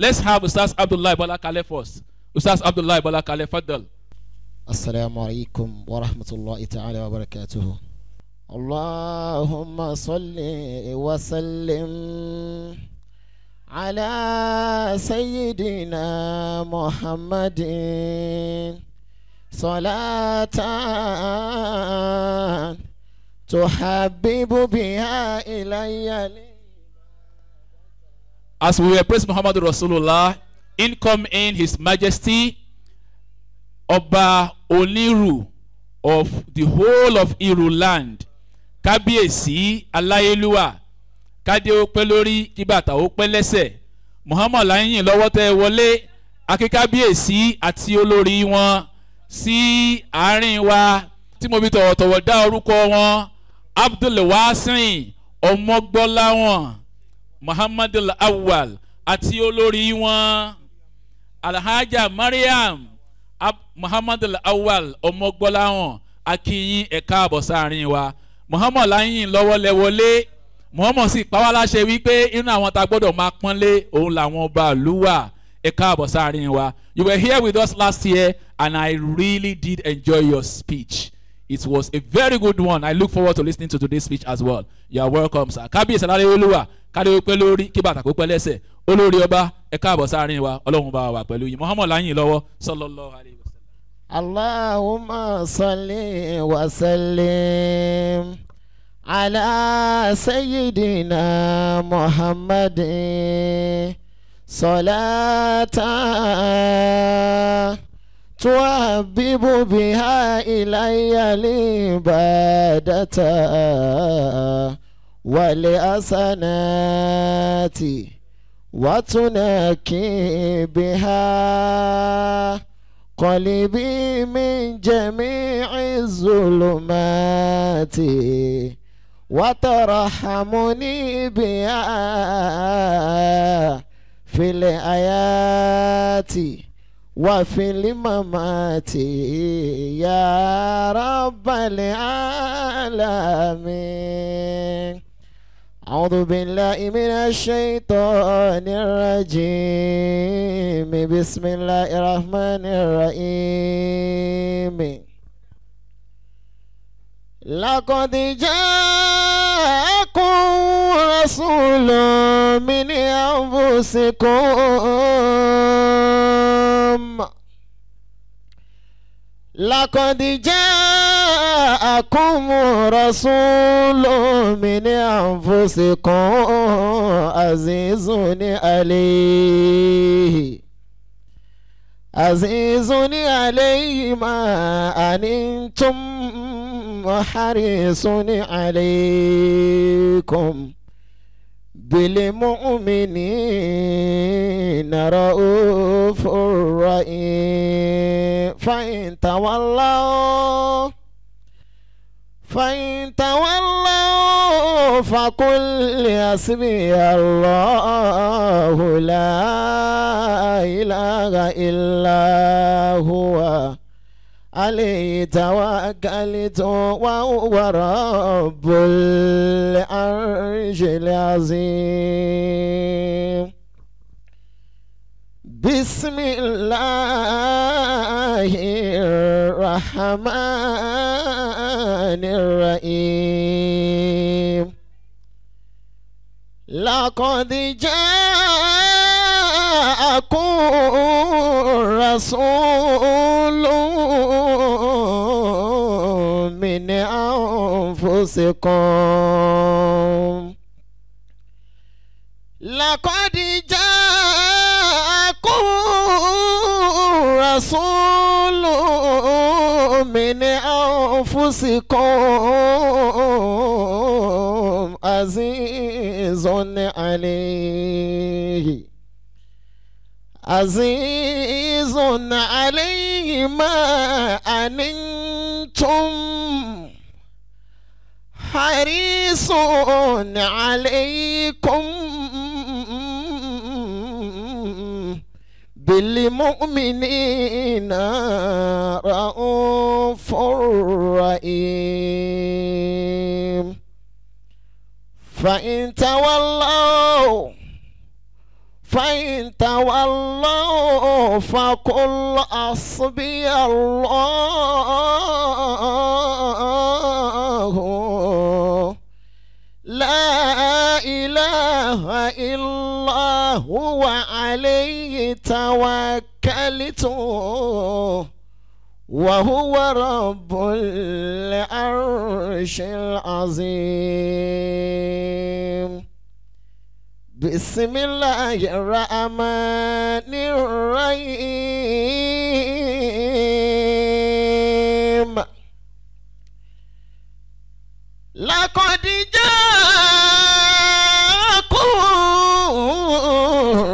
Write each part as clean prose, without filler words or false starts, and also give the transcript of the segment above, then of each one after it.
Let's have Ustaz Abdullah Bola Kale first. Ustaz Abdullah Bola Kale, Fadal. السلام عليكم ورحمة الله تعالى وبركاته. اللهم صل وسلم على سيدنا محمد صلاة تحبب بها إلي. As we praise Muhammad Rasulullah, in come in His Majesty Oba Oniru of the whole of Iru land, Kábíyèsí Aláyélúwà, Kádé ó pẹ́ lórí, kí bàtà ó pẹ́ lẹ́sẹ̀. Muhammad láyìn lọ́wọ́ tẹ́ wọlé, akíkábíyèsí àti olórí wọn sí àárín wa tí mo fi tọ̀wọ̀tọ̀wọ̀ dá orúkọ wọn. Abdul Wasin Ọmọgbọ́láwọn, Muhammad Awwal àti olórí wọn Alhaja Mariam Muhammad Awwal Ọmọgbọ́láwọn, akíyín ẹ káàbọ̀ sáàrin wa. Muhammad láyìn lọ́wọ́ lẹ́wọlé. Muhammad sì pa wá láṣẹ wípé inú àwọn tá gbọ́dọ̀ máa pọ́nlé òun làwọn ọba àlùwà. Ẹ káàbọ̀ sáàrin wa. You were here with us last year and I really did enjoy your speech. It was a very good one. I look forward to listening to today's speech as well. You are welcome, sir. Kábíyèsí Aláyélúwà, Kádé ó pẹ́ lórí, kí bàtà kó pẹ́ lẹ́sẹ̀. Olórí ọba, ẹ káàbọ̀ sáàrin wa. Ọlọ́run bá wa pẹ̀lú yín. Muhammad láyìn lọ́wọ́. Sallallahu alayhi wa sallam. اللهم صل وسلم على سيدنا محمد صلاة تحبب بها إلي العبادة والحسنات وتنكي بها قلبي من جميع الظلمات وترحمني بها في الآيات وفي الممات يا رب العالمين. أعوذ بالله من الشيطان الرجيم. بسم الله الرحمن الرحيم. لقد جاءكم رسول من أنفسكم. لقد جاءكم رسول من أنفسكم عزيز عليه ما أنتم حريص عليكم بالمؤمنين رؤوف رحيم. فإن تولوا فقل حسبي الله لا إله إلا هو عليه توكلت وهو رب العرش العظيم. بسم الله الرحمن الرحيم. لقد جاءكم رسول من أنفسكم. لقد جاءكم رسول من أنفسكم عزيز عليه ما أنتم حريص عليكم بالمؤمنين رؤوف رحيم. فإن تولوا فإن تولوا فقل حسبي الله لا إله إلا هو عليه توكلت وهو رب العرش العظيم. بسم الله الرحمن الرحيم. لقد جاءكم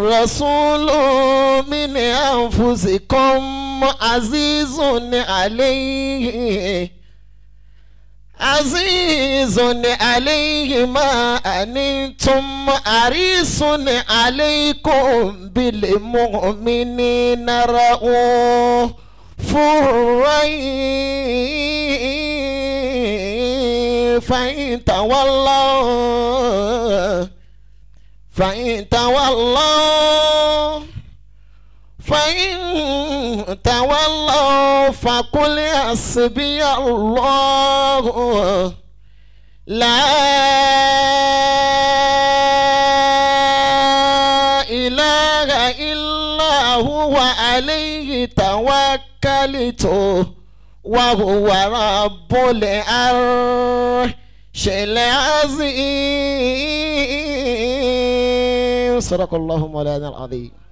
رسول من أنفسكم عزيز عليه ما أنتم حريص عليكم بالمؤمنين رؤوف رحيم. فإن تولوا فقل حسبي الله لا إله إلا هو عليه توكلت وهو رب العرش العظيم. صدق الله مولانا العظيم.